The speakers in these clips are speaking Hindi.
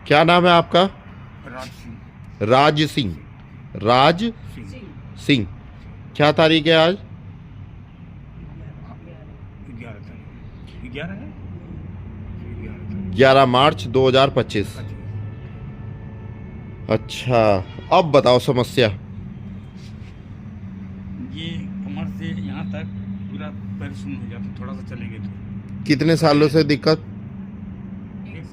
क्या नाम है आपका? राज सिंह। राज सिंह। राज सिंह। क्या तारीख है आज? 11 तारीख। 11 है? 11 मार्च 2025। अच्छा, अब बताओ समस्या। ये कमर से यहाँ तक पूरा पैर सुन्न हो जाता, थोड़ा सा चलेंगे तो। कितने सालों से दिक्कत? एक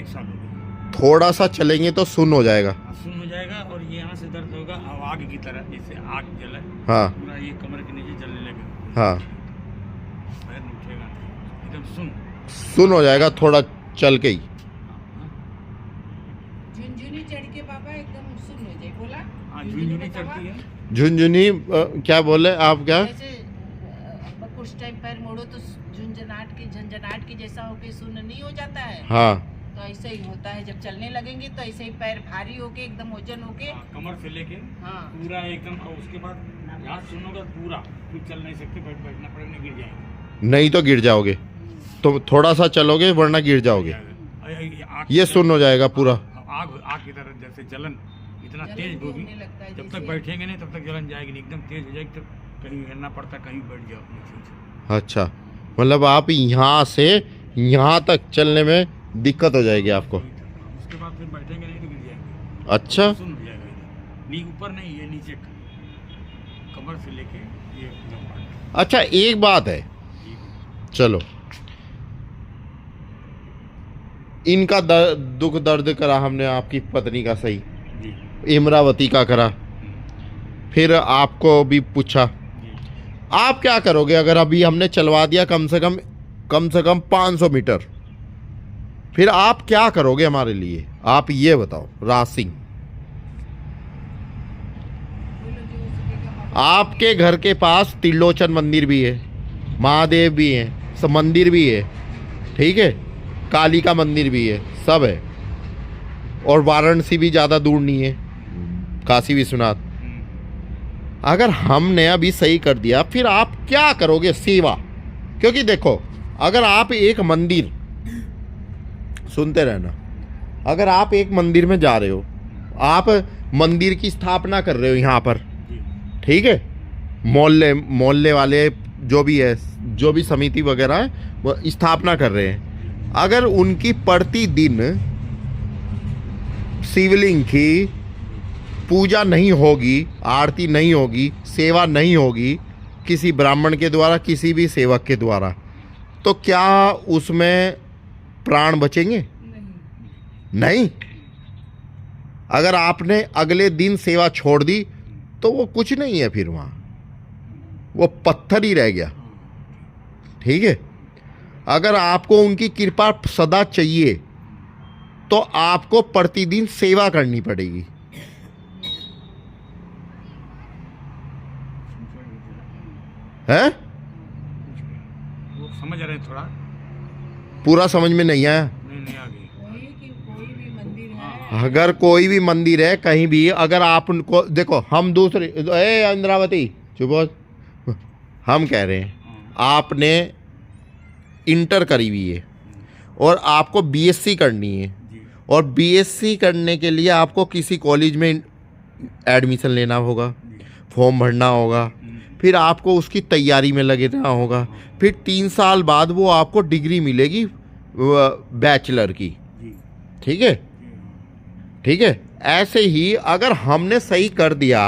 साल हो गया। थोड़ा सा चलेंगे तो सुन्न हो जाएगा। सुन्न हो जाएगा और ये यहाँ से दर्द होगा, अब आग की तरह, जैसे आग जले। हाँ पूरा ये कमर के नीचे जलने लगेगा। हाँ, पैर नहीं उठेगा, एकदम सुन्न हो जाएगा थोड़ा चल के ही। झुनझुनी चढ़ के बाबा एकदम सुन्न हो जाए, बोला। हाँ, झुनझुनी चढ़ती है। झुनझुनी क्या बोले आप? क्या जैसे कुछ टाइम पैर मोड़ो तो झंझनाट के जैसा होके सुन्न नहीं हो जाता है। हाँ, तो ऐसे ही होता है, जब चलने लगेंगे तो ऐसे ही पैर भारी होके एकदम वजन होके। हाँ, कमर से लेके हाँ पूरा एकदम, और उसके बाद यहाँ सुनोगा पूरा, फिर चल नहीं सकते, बैठना पड़ेगा, गिर जाएंगे। नहीं तो गिर जाओगे, तो थोड़ा सा चलोगे वरना गिर जाओगे। ये सुन्न हो जाएगा पूरा। आग आग की तरह जैसे जलन इतना जलन तेज भी होगी, होने लगता है जब तक जैसे। बैठेंगे नहीं तब तक जलन जाएगी नहीं, एकदम तेज हो जाएगी, तो कहीं गिरना पड़ता, कहीं बैठ जाओ। अच्छा, मतलब आप यहाँ से यहाँ तक चलने में दिक्कत हो जाएगी आपको। उसके बाद फिर बैठेंगे नहीं तो गिर जाएंगे। अच्छा, सुन्न हो जाएगा इधर, नी ऊपर नहीं, ये नीचे कमर से लेके ये एकदम। अच्छा एक बात है, चलो इनका दुख दर्द करा हमने, आपकी पत्नी का सही, इमरावती का करा, फिर आपको भी पूछा। आप क्या करोगे अगर अभी हमने चलवा दिया कम से कम 500 मीटर? फिर आप क्या करोगे हमारे लिए? आप ये बताओ राज सिंह। आपके घर के पास त्रिलोचन मंदिर भी है, महादेव भी हैं, सब मंदिर भी है, ठीक है, काली का मंदिर भी है, सब है, और वाराणसी भी ज़्यादा दूर नहीं है, काशी विश्वनाथ। अगर हमने अभी सही कर दिया, फिर आप क्या करोगे? सेवा। क्योंकि देखो, अगर आप एक मंदिर, सुनते रहना, अगर आप एक मंदिर में जा रहे हो, आप मंदिर की स्थापना कर रहे हो यहाँ पर, ठीक है, मोहल्ले वाले जो भी है, जो भी समिति वगैरह है, वो स्थापना कर रहे हैं। अगर उनकी प्रतिदिन शिवलिंग की पूजा नहीं होगी, आरती नहीं होगी, सेवा नहीं होगी किसी ब्राह्मण के द्वारा, किसी भी सेवक के द्वारा, तो क्या उसमें प्राण बचेंगे? नहीं। अगर आपने अगले दिन सेवा छोड़ दी तो वो कुछ नहीं है, फिर वहाँ वो पत्थर ही रह गया, ठीक है। अगर आपको उनकी कृपा सदा चाहिए तो आपको प्रतिदिन सेवा करनी पड़ेगी। है? वो समझ रहे हैं थोड़ा, पूरा समझ में नहीं आया? नहीं आ गई। कोई भी मंदिर है, अगर कोई भी मंदिर है कहीं भी, अगर आप उनको देखो, हम दूसरे, ए इंद्रावती चुप हो, हम कह रहे हैं आपने इंटर करी हुई है और आपको बीएससी करनी है, और बीएससी करने के लिए आपको किसी कॉलेज में एडमिशन लेना होगा, फॉर्म भरना होगा, फिर आपको उसकी तैयारी में लगे रहना होगा, फिर 3 साल बाद वो आपको डिग्री मिलेगी बैचलर की, ठीक है, ठीक है। ऐसे ही अगर हमने सही कर दिया,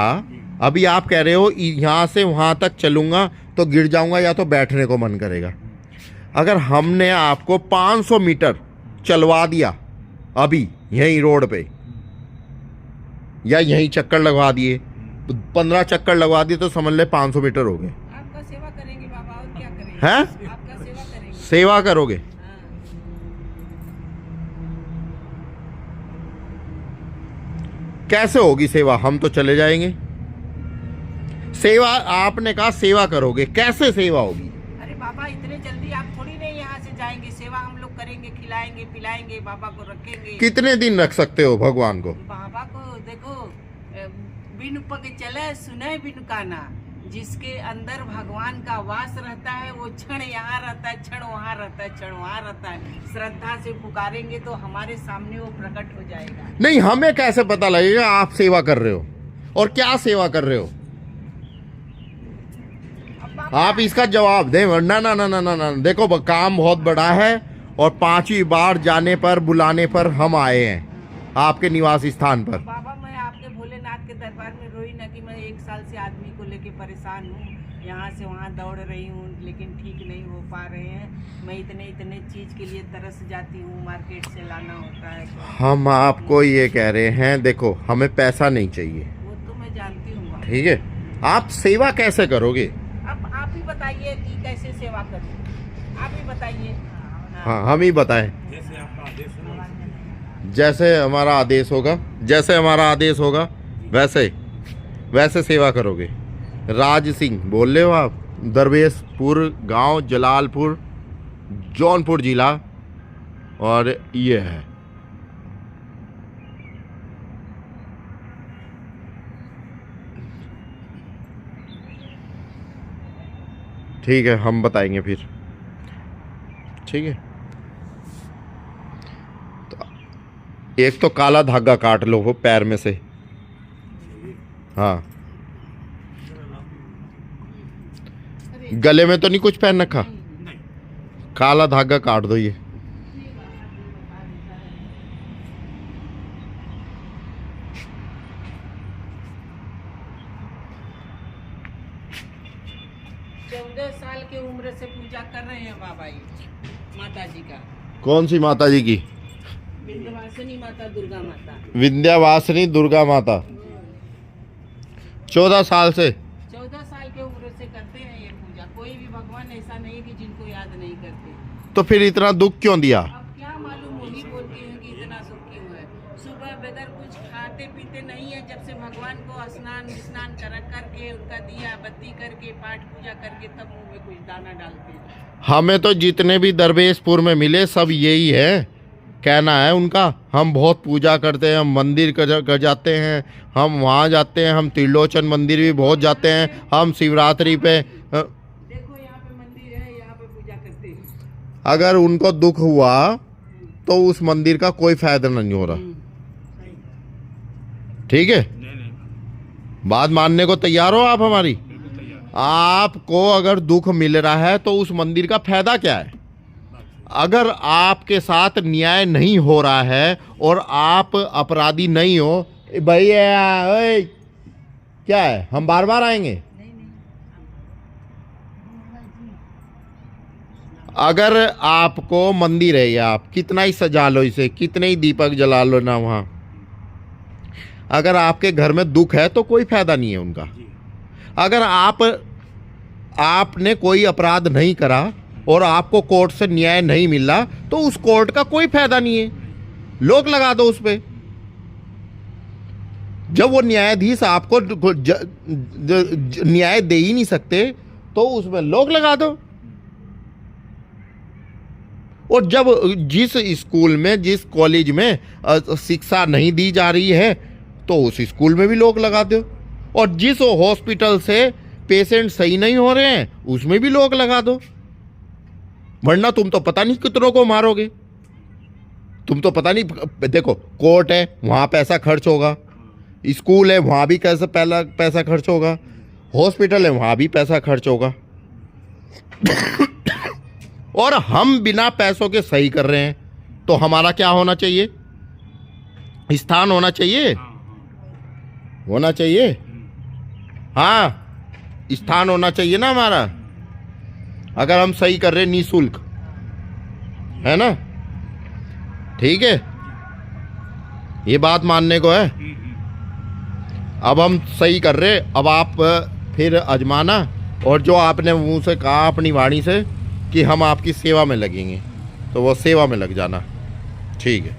अभी आप कह रहे हो यहाँ से वहाँ तक चलूँगा तो गिर जाऊँगा या तो बैठने को मन करेगा, अगर हमने आपको 500 मीटर चलवा दिया अभी यहीं रोड पे, या यहीं चक्कर लगवा दिए, 15 चक्कर लगवा दिए, तो समझ ले 500 मीटर हो गए। आपका सेवा करेंगे बाबा, और क्या करेंगे? हैं? आपका सेवा करेंगे। सेवा करोगे? हाँ। कैसे होगी सेवा? हम तो चले जाएंगे। सेवा आपने कहा सेवा करोगे, कैसे सेवा होगी? अरे बाबा, इतने जल्दी आप थोड़ी नहीं यहाँ से जाएंगे, सेवा हम लोग करेंगे, खिलाएंगे पिलाएंगे, बाबा को रखेंगे। कितने दिन रख सकते हो भगवान को? बाबा को देखो, बिनु पग चले सुने बिनु काना, जिसके अंदर भगवान का वास रहता है वो क्षण यहाँ रहता है, क्षण वहाँ रहता है, क्षण वहाँ रहता है। श्रद्धा से पुकारेंगे तो हमारे सामने वो प्रकट हो जाएगा। नहीं, हमें कैसे पता लगेगा आप सेवा कर रहे हो और क्या सेवा कर रहे हो? आप इसका जवाब दें, वरना ना ना ना ना ना। देखो काम बहुत बड़ा है और 5वीं बार जाने पर, बुलाने पर हम आए हैं आपके निवास स्थान पर। बाबा मैं आपके भोलेनाथ के दरबार में रोई ना कि मैं 1 साल से आदमी को लेके परेशान हूँ, यहाँ से वहाँ दौड़ रही हूँ लेकिन ठीक नहीं हो पा रहे हैं। मैं इतने चीज के लिए तरस जाती हूँ, मार्केट से लाना होता है तो। हम आपको ये कह रहे हैं, देखो हमें पैसा नहीं चाहिए, वो तो मैं जानती हूँ। ठीक है? आप सेवा कैसे करोगे? अब आप ही बताइए कि कैसे सेवा करूँ, आप ही बताइए। हाँ, हम ही बताएं। जैसे आपका आदेश होगा, जैसे हमारा आदेश होगा, जैसे हमारा आदेश होगा वैसे सेवा करोगे। राज सिंह बोल रहे हो आप, दरवेशपुर गांव, जलालपुर, जौनपुर जिला, और ये है ठीक है, हम बताएंगे फिर, ठीक है? एक तो काला धागा काट लो वो पैर में से, हाँ। गले में तो नहीं कुछ पहन रखा? नहीं, काला धागा काट दो ये। साल की उम्र से पूजा कर रहे हैं बाबा जी माता जी का। कौन सी माता जी की? विंध्यवासिनी माता, दुर्गा माता। विंध्यवासिनी दुर्गा माता। 14 साल से? 14 साल के उम्र से करते हैं ये पूजा। कोई भी भगवान ऐसा नहीं कि जिनको याद नहीं करते। तो फिर इतना दुख क्यों दिया? अब क्या मालूम, वही बोलती हूँ कि इतना सुख क्यों है। सुबह बगैर कुछ खाते पीते नहीं है, जब से भगवान को स्नान करके उनका दिया बत्ती करके पाठ पूजा करके तब मुंह में कुछ दाना डालते हैं। हमें तो जितने भी दरवेशपुर में मिले सब यही है, कहना है उनका। हम बहुत पूजा करते हैं, हम मंदिर कर जाते हैं, हम वहाँ जाते हैं, हम त्रिलोचन मंदिर भी बहुत जाते हैं, हम शिवरात्रि पे देखो यहाँ पे मंदिर है, यहाँ पे पूजा करते हैं। अगर उनको दुख हुआ तो उस मंदिर का कोई फायदा नहीं हो रहा, ठीक है? नहीं नहीं, बात मानने को तैयार हो आप हमारी? बिल्कुल तैयार। आपको अगर दुख मिल रहा है तो उस मंदिर का फायदा क्या है? अगर आपके साथ न्याय नहीं हो रहा है और आप अपराधी नहीं हो, भैया ओए क्या है, हम बार बार आएंगे? अगर आपको मंदिर है, या आप कितना ही सजा लो इसे, कितने ही दीपक जला लो ना वहाँ, अगर आपके घर में दुख है तो कोई फायदा नहीं है उनका। अगर आपने कोई अपराध नहीं करा और आपको कोर्ट से न्याय नहीं मिला तो उस कोर्ट का कोई फायदा नहीं है, लोग लगा दो उस पे। जब वो न्यायाधीश आपको न्याय दे ही नहीं सकते तो उसमें लोग लगा दो। और जब जिस स्कूल में, जिस कॉलेज में शिक्षा नहीं दी जा रही है तो उस स्कूल में भी लोग लगा दो। और जिस हॉस्पिटल से पेशेंट सही नहीं हो रहे हैं उसमें भी लोग लगा दो। वरना तुम तो पता नहीं कितनों को मारोगे, तुम तो पता नहीं। देखो कोर्ट है वहाँ पैसा खर्च होगा, स्कूल है वहाँ भी कैसे पैसा खर्च होगा, हॉस्पिटल है वहाँ भी पैसा खर्च होगा। और हम बिना पैसों के सही कर रहे हैं तो हमारा क्या होना चाहिए? स्थान होना चाहिए, होना चाहिए, हाँ स्थान होना चाहिए ना हमारा। अगर हम सही कर रहे हैं निःशुल्क, है ना? ठीक है, ये बात मानने को है। अब हम सही कर रहे, अब आप फिर आजमाना। और जो आपने मुंह से कहा अपनी वाणी से कि हम आपकी सेवा में लगेंगे तो वो सेवा में लग जाना, ठीक है?